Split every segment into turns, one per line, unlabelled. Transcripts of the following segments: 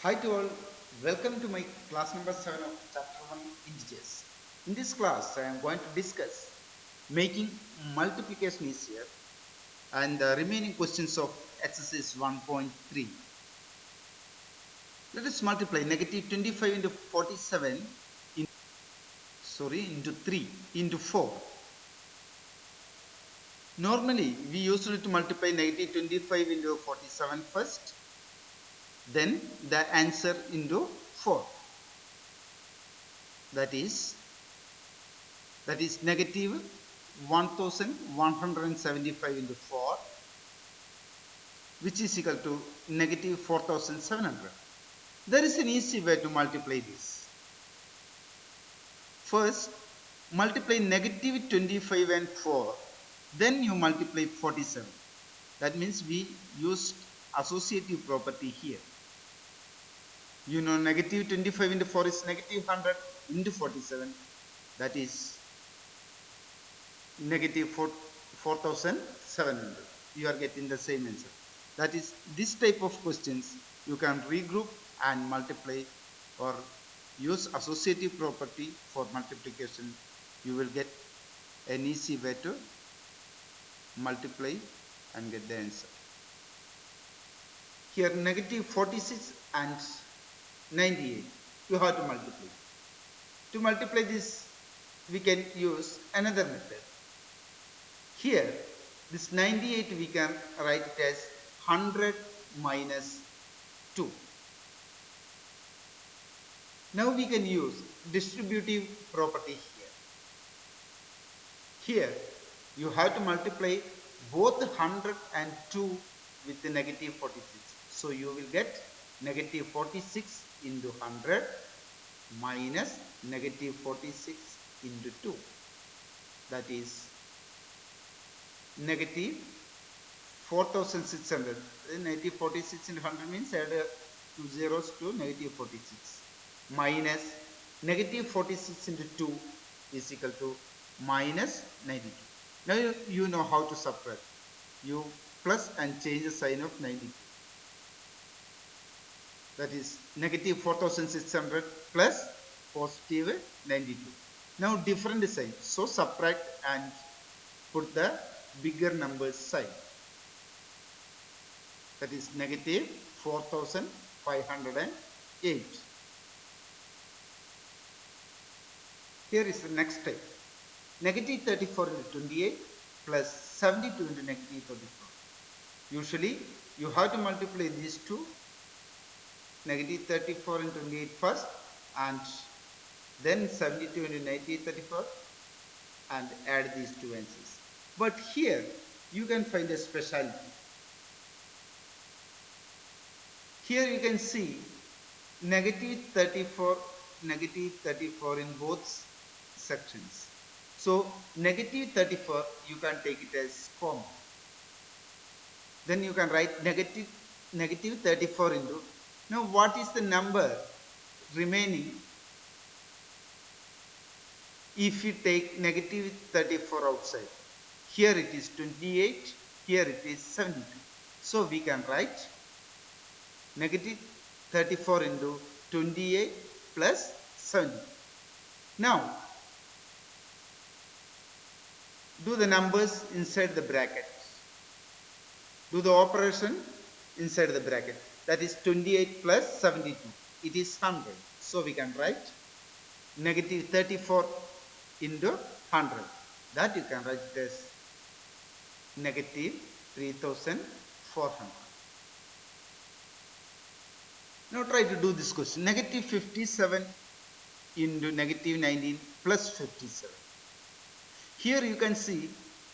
Hi to all, welcome to my class number 7 of chapter 1 integers. In this class I am going to discuss making multiplication easier and the remaining questions of exercise 1.3. Let us multiply negative 25 into 47 into 3 into 4. Normally we used to multiply negative 25 into 47 first, then the answer into 4. That is negative 1175 into 4, which is equal to negative 4700. There is an easy way to multiply this. First, multiply negative 25 and 4, then you multiply 47. That means we used associative property here. You know, negative 25 into 4 is negative 100 into 47, that is negative 4700. You are getting the same answer. That is, this type of questions you can regroup and multiply or use associative property for multiplication. You will get an easy way to multiply and get the answer. Here negative 46 and 98 you have to multiply. To multiply this we can use another method. Here this 98 we can write it as 100 minus 2. Now we can use distributive property here. Here you have to multiply both 100 and 2 with the negative 46. So you will get negative 46 into 100 minus negative 46 into 2. That is negative 4600. Negative 46 into 100 means add 2 zeros to negative 46 minus negative 46 into 2 is equal to minus 92. Now you know how to subtract. You plus and change the sign of 92. That is negative 4600 plus positive 92. Now different sign. So subtract and put the bigger number side. That is negative 4508. Here is the next step. Negative 34 into 28 plus 72 into negative 34. Usually you have to multiply these two, negative 34 and 28 first, and then 72 into negative 34 and add these two answers. But here you can find a specialty. Here you can see negative 34 in both sections. So negative 34 you can take it as common. Then you can write negative 34 into. Now what is the number remaining if you take negative 34 outside? Here it is 28, here it is 72. So we can write negative 34 into 28 plus 70. Now do the numbers inside the bracket. Do the operation inside the bracket. That is 28 plus 72. It is 100. So we can write negative 34 into 100. That you can write it as negative 3400. Now try to do this question. Negative 57 into negative 19 plus 57. Here you can see,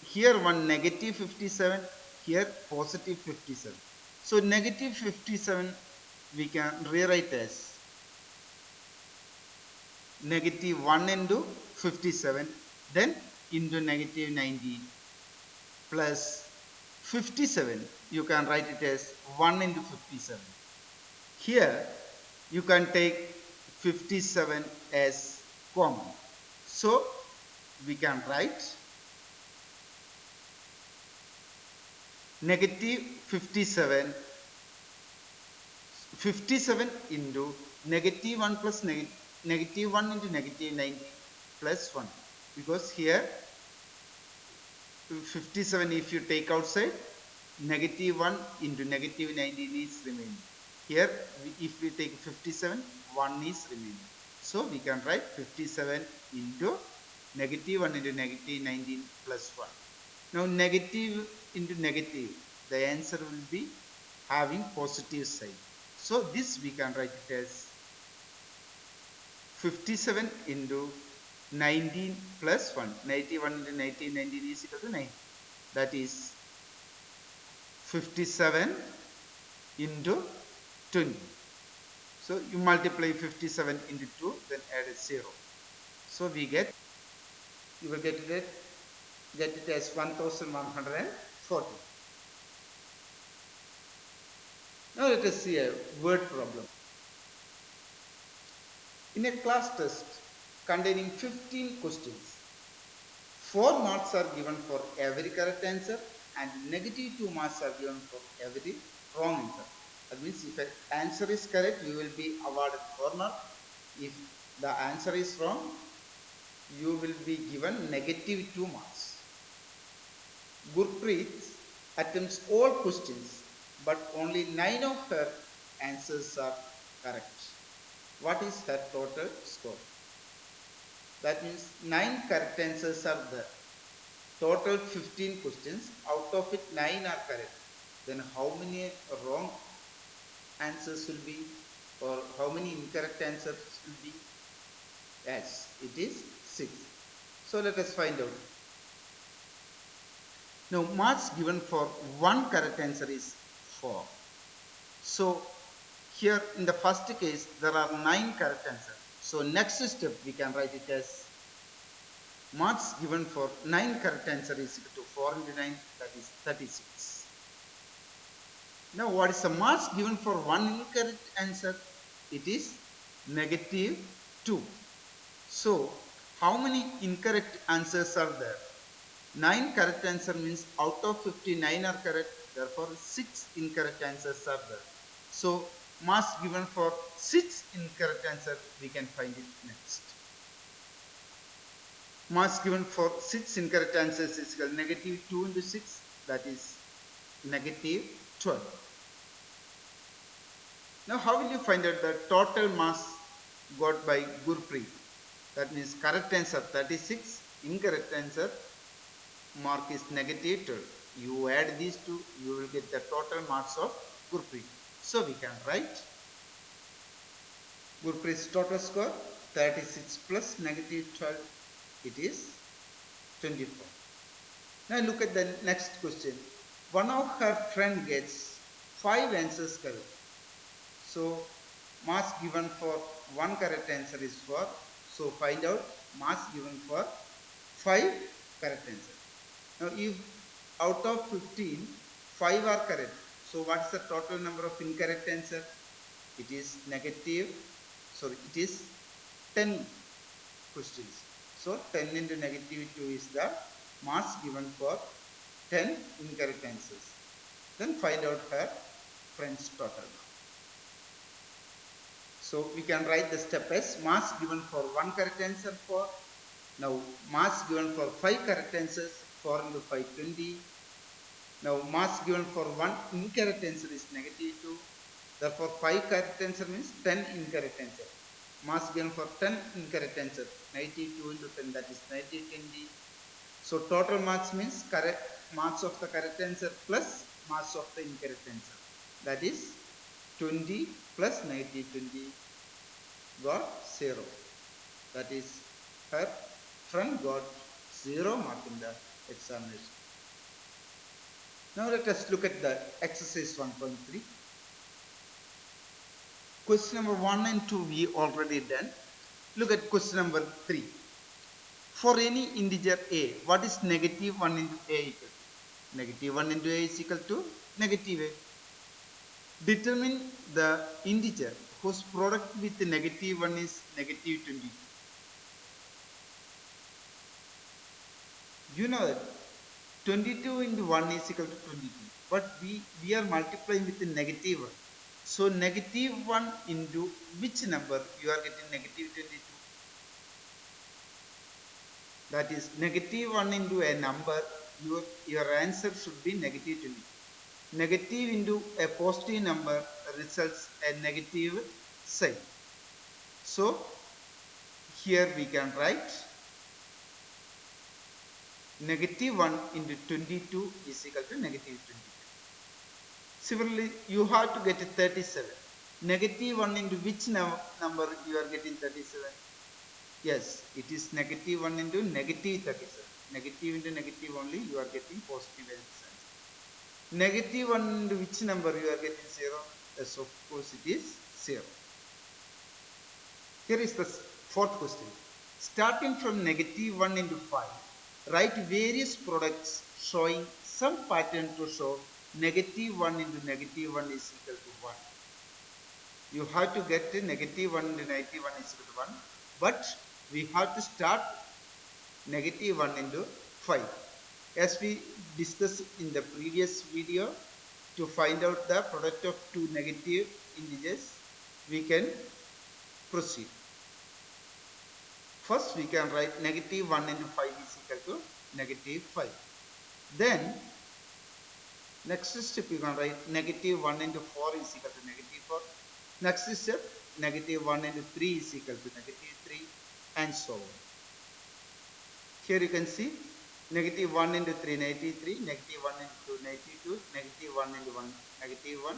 here one negative 57, here positive 57. So negative 57 we can rewrite as negative 1 into 57, then into negative 19 plus 57. You can write it as 1 into 57. Here you can take 57 as common. So we can write negative 57 57 into negative 1 plus negative 1 into negative 19 plus 1, because here 57 if you take outside, negative 1 into negative 19 is remaining. Here if we take 57, 1 is remaining. So we can write 57 into negative 1 into negative 19 plus 1. Now negative into negative, the answer will be having positive sign. So this we can write it as 57 into 19 plus 1. 91 into 19, 19 is equal to 9. That is 57 into 20. So you multiply 57 into 2, then add a 0. So we get, you will get it as 1140. Now let us see a word problem. In a class test containing 15 questions, 4 marks are given for every correct answer and negative 2 marks are given for every wrong answer. That means if an answer is correct, you will be awarded 4 marks. If the answer is wrong, you will be given negative 2 marks. Gurpreet attempts all questions, but only 9 of her answers are correct. What is her total score? That means 9 correct answers are there. Total 15 questions, out of it 9 are correct. Then how many wrong answers will be, or how many incorrect answers will be? Yes, it is 6. So let us find out. Now marks given for one correct answer is 4. So here in the first case there are 9 correct answers. So next step we can write it as marks given for 9 correct answer is equal to 4 into 9, that is 36. Now what is the marks given for one incorrect answer? It is negative 2. So how many incorrect answers are there? 9 correct answer means out of 59 are correct, therefore 6 incorrect answers are there. So marks given for 6 incorrect answer, we can find it next. Marks given for 6 incorrect answers is equal to negative 2 into 6, that is negative 12. Now how will you find out the total marks got by Gurpreet? That means correct answer 36, incorrect answer mark is negative 12. You add these two, you will get the total marks of Gurpreet. So we can write Gurpreet's total score 36 plus negative 12, it is 24. Now look at the next question. One of her friend gets 5 answers correct. So marks given for one correct answer is 4. So find out marks given for 5 correct answers. Now if out of 15, 5 are correct. So what is the total number of incorrect answer? It is it is 10 questions. So 10 into negative 2 is the marks given for 10 incorrect answers. Then find out her friend's total. So we can write the step as marks given for one correct answer 4. Now marks given for 5 correct answers, 4 into 5 20. Now marks given for one incorrect answer is negative 2. Therefore 5 correct answer means 10 incorrect answer. Marks given for 10 incorrect answer, 92 into 10, that is 90. So total marks means correct marks of the correct answer plus marks of the incorrect answer. That is 20 plus 20 got 0. That is her friend got 0 mark in the examination. Now let us look at the exercise 1.3. Question number 1 and 2 we already done. Look at question number 3. For any integer a, what is negative 1 into a equal to? Negative 1 into a is equal to negative a. Determine the integer whose product with the negative 1 is negative 22. You know that 22 into 1 is equal to 22. But we are multiplying with the negative 1. So negative 1 into which number you are getting negative 22? That is negative 1 into a number, your answer should be negative 20. Negative into a positive number results a negative sign. So here we can write negative 1 into 22 is equal to negative 22. Similarly, you have to get 37. Negative 1 into which number you are getting 37? Yes, it is negative 1 into negative 37. Negative into negative only, you are getting positive answer. Negative 1 into which number you are getting 0? Yes, of course it is 0. Here is the fourth question. Starting from negative 1 into 5, write various products showing some pattern to show negative 1 into negative 1 is equal to 1. You have to get negative 1 into negative 1 is equal to 1. But we have to start negative 1 into 5. As we discussed in the previous video, to find out the product of two negative integers, we can proceed. First, we can write negative 1 into 5 is equal to negative 5. Then, next step you can write negative 1 into 4 is equal to negative 4. Next step, negative 1 into 3 is equal to negative 3, and so on. Here you can see negative 1 into 3, negative 3, negative 1 into 2, negative 2, negative 1 into 1, negative 1,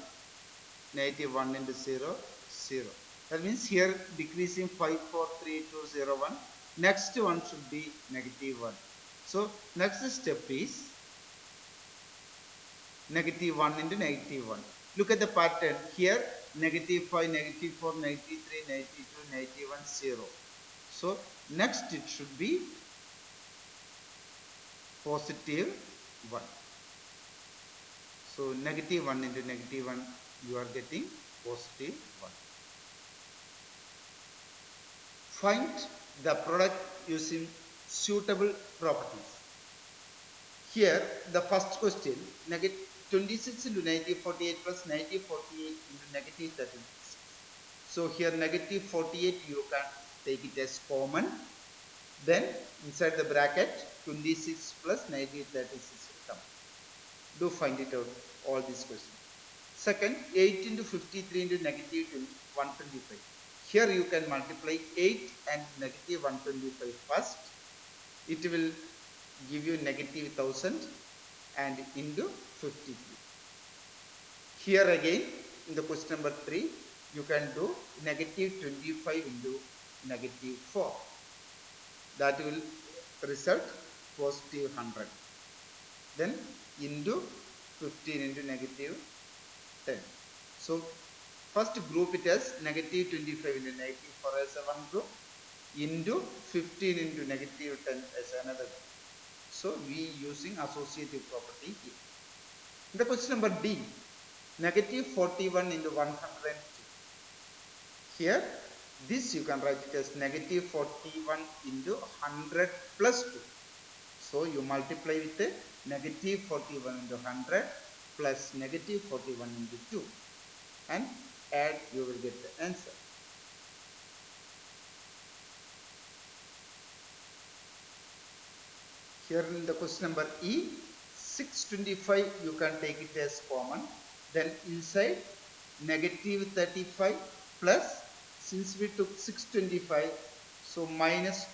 negative 1 into 0, 0. That means here decreasing 5, 4, 3, 2, 0, 1. Next one should be negative 1. So next step is negative 1 into negative 1. Look at the pattern here, negative 5, negative 4, negative 3, negative 2, negative 1, 0. So next it should be positive 1. So negative 1 into negative 1, you are getting positive 1. Find the product using suitable properties. Here the first question, negative 26 into negative 48 plus negative 48 into negative 36. So here negative 48 you can take it as common. Then inside the bracket 26 plus negative 36 will come. Do find it out, all these questions. Second, 8 into 53 into negative 125. Here you can multiply 8 and negative 125 first. It will give you negative 1000 and into 53. Here again, in the question number 3, you can do negative 25 into negative 4. That will result positive 100. Then into 15 into negative 10. So first group it as negative 25 into negative 4 as a one group, into 15 into negative 10 as another group. So we using associative property here. In the question number D, negative 41 into 102. Here this you can write it as negative 41 into 100 plus 2. So you multiply with the negative 41 into 100 plus negative 41 into 2 and add, you will get the answer. Here in the question number E, 625 you can take it as common. Then inside negative 35 plus, since we took 625, so minus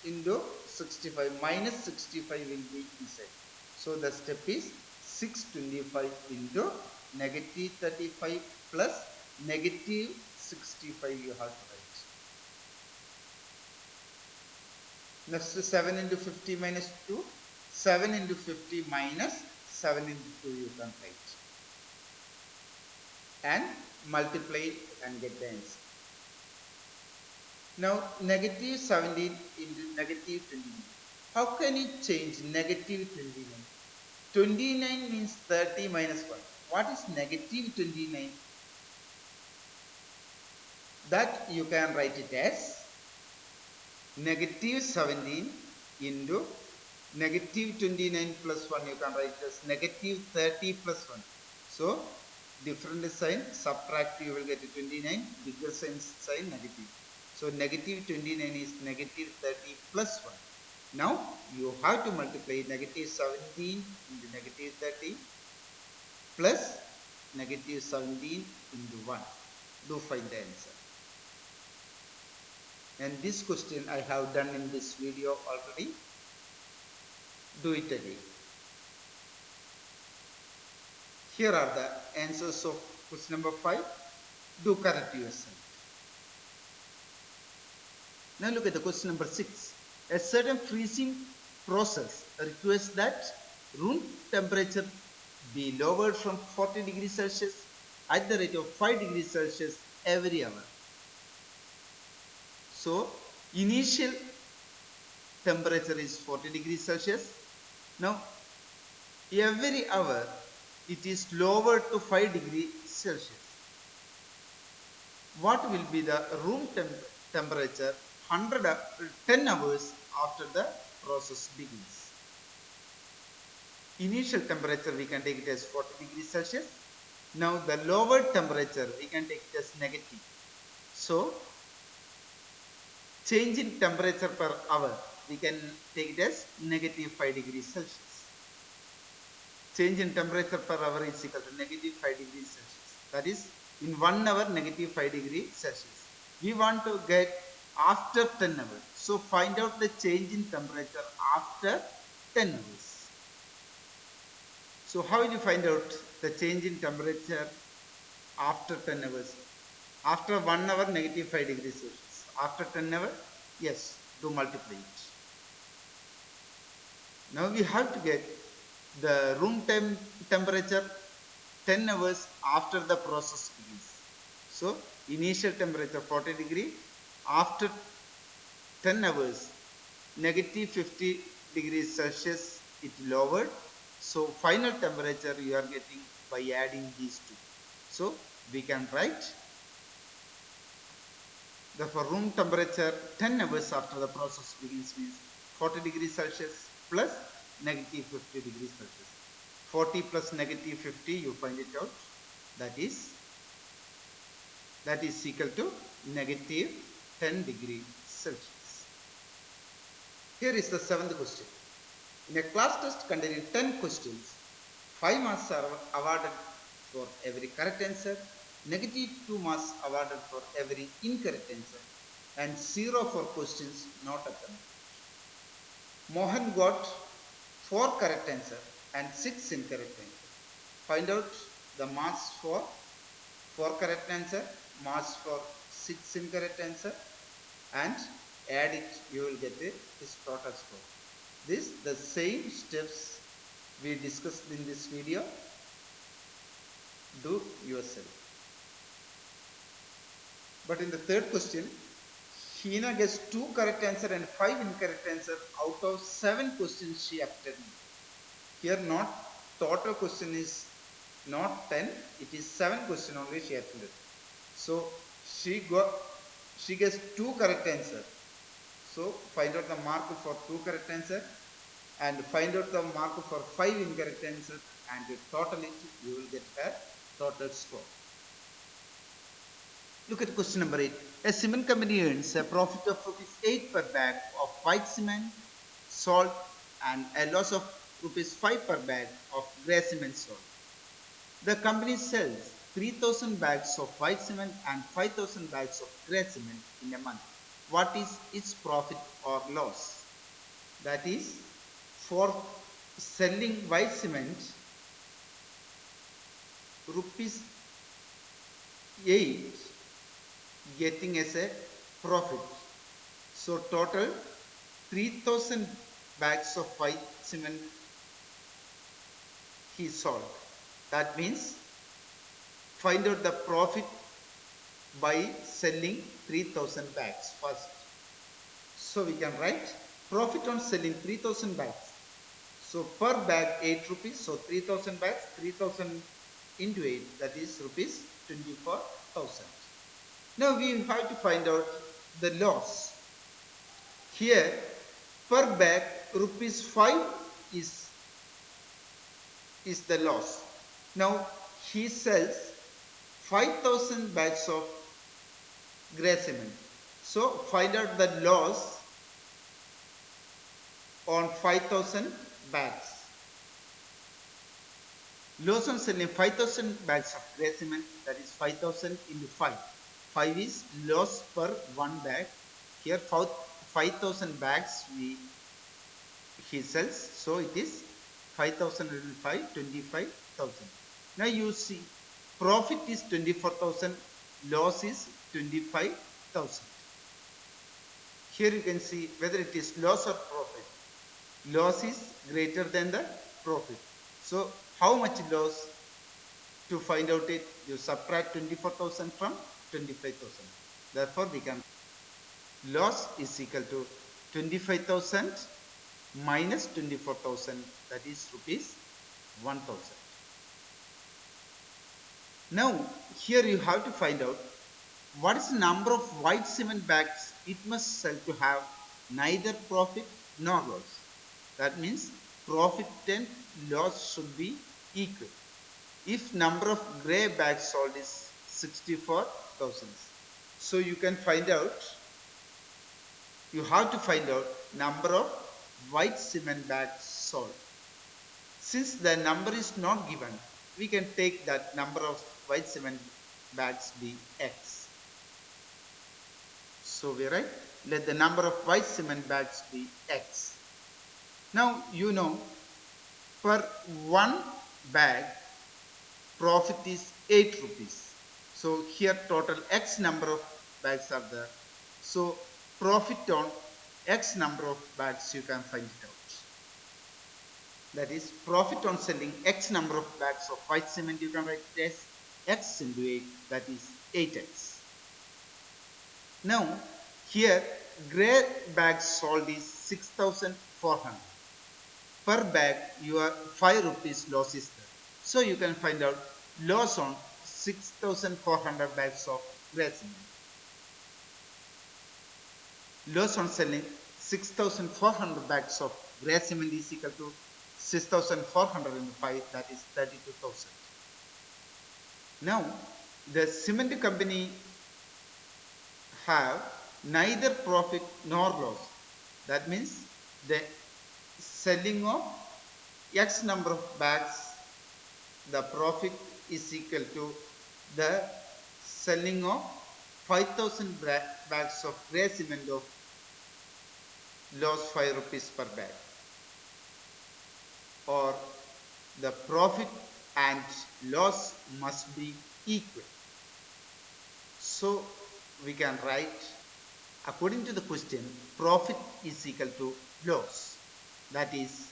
into 65, minus 65 will be inside. So the step is 625 into negative 35 plus negative 65 you have to write. Next 7 into 50 minus 2, 7 into 50 minus 7 into 2 you can write. And multiply and get the answer. Now negative 17 into negative 29. How can you change negative 29? 29 means 30 minus 1. What is negative 29? That you can write it as negative 17 into negative 29 plus 1. You can write it as negative 30 plus 1. So different sign, subtract, you will get 29, bigger sign negative. So negative 29 is negative 30 plus 1. Now you have to multiply negative 17 into negative 30 plus negative 17 into 1. Do find the answer. And this question I have done in this video already. Do it again. Here are the answers of question number 5. Do correct yourself. Now look at the question number 6. A certain freezing process requires that room temperature be lowered from 40 degrees Celsius at the rate of 5 degrees Celsius every hour. So initial temperature is 40 degrees Celsius. Now every hour it is lowered to 5 degrees Celsius. What will be the room temperature 10 hours after the process begins? Initial temperature we can take it as 40 degrees Celsius. Now the lowered temperature we can take it as negative. So change in temperature per hour we can take it as negative 5 degrees Celsius. Change in temperature per hour is equal to negative 5 degrees Celsius. That is in 1 hour negative 5 degrees Celsius. We want to get after 10 hours. So find out the change in temperature after 10 hours. So how will you find out the change in temperature after 10 hours? After 1 hour negative 5 degrees Celsius. After 10 hours, yes, do multiply it. Now we have to get the room temperature 10 hours after the process begins. So initial temperature 40 degree, after 10 hours negative 50 degrees Celsius it lowered. So final temperature you are getting by adding these two. So we can write the for room temperature 10 hours after the process begins means 40 degrees Celsius plus negative 50 degrees Celsius. 40 plus negative 50 you find it out, that is equal to negative 10 degrees Celsius. Here is the 7th question. In a class test containing 10 questions, 5 marks are awarded for every correct answer, negative 2 marks awarded for every incorrect answer, and 0 for questions not attempted. Mohan got 4 correct answer and 6 incorrect answer. Find out the marks for 4 correct answer, marks for 6 incorrect answer, and add it, you will get his total score. This the same steps we discussed in this video. Do yourself. But in the third question, Hina gets 2 correct answer and 5 incorrect answer out of 7 questions she attended. Here not total question is not 10, it is 7 question only she attended. So she gets 2 correct answer. So find out the mark for 2 correct answer and find out the mark for 5 incorrect answer, and total it, you will get a total score. Look at question number 8. A cement company earns a profit of ₹8 per bag of white cement, salt, and a loss of ₹5 per bag of grey cement salt. The company sells 3,000 bags of white cement and 5,000 bags of grey cement in a month. What is its profit or loss? That is, for selling white cement, ₹8 getting as a profit. So total 3,000 bags of white cement he sold. That means find out the profit by selling 3,000 bags first. So we can write profit on selling 3,000 bags. So per bag 8 rupees. So 3,000 bags, 3,000 into 8, that is rupees 24,000. Now we have to find out the loss. Here per bag ₹5 is the loss. Now he sells 5,000 bags of grey cement. So find out the loss on 5,000 bags. Loss on selling 5,000 bags of grey cement, that is 5,000 into 5. 5 is loss per one bag. Here 5,000 bags he sells, so it is 5,000 into 5, 25,000. Now you see profit is 24,000, loss is 25,000. Here you can see whether it is loss or profit. Loss is greater than the profit. So how much loss? To find out it, you subtract 24,000 from 25,000. Therefore we can loss is equal to 25,000 minus 24,000, that is rupees 1,000. Now here you have to find out what is the number of white cement bags it must sell to have neither profit nor loss. That means profit and loss should be equal. If number of grey bags sold is 64,000, so you can find out, you have to find out number of white cement bags sold. Since the number is not given, we can take that number of white cement bags be X. So we write, let the number of white cement bags be X. Now you know, per one bag profit is 8 rupees. So here total X number of bags are there. So profit on X number of bags you can find it out. That is profit on selling X number of bags of white cement, you can write it as X into 8, that is 8X. Now here grey bags sold is 6,400. Per bag your 5 rupees loss is there. So you can find out loss on 6,400 bags of grey cement. Loss on selling 6,400 bags of grey cement is equal to 6,405, that is 32,000. Now the cement company have neither profit nor loss. That means the selling of X number of bags, the profit is equal to the selling of 5,000 bags of grey cement of loss 5 rupees per bag, or the profit and loss must be equal. So we can write, according to the question, profit is equal to loss. That is,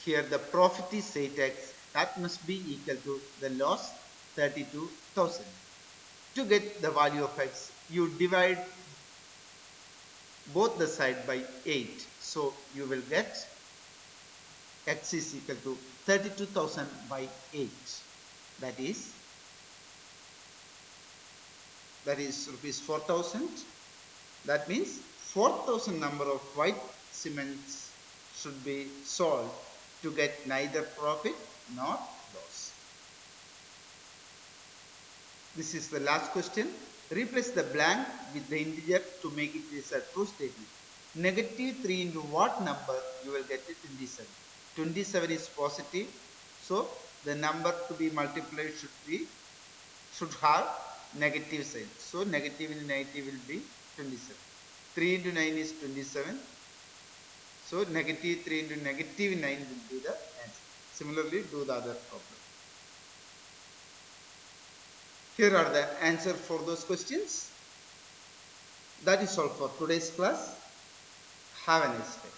here the profit is 8x, that must be equal to the loss 32,000. To get the value of x, you divide both the side by 8. So you will get x is equal to 32,000 by 8. That is rupees 4,000. That means 4,000 number of white cements should be sold to get neither profit nor loss. This is the last question. Replace the blank with the integer to make it is a true statement. Negative 3 into what number? You will get it 27. 27 is positive, so the number to be multiplied should have negative sign. So negative into negative will be 27. 3 into 9 is 27. So negative 3 into negative 9 will be the answer. Similarly, do the other problem. Here are the answer for those questions. That is all for today's class. Have a nice day.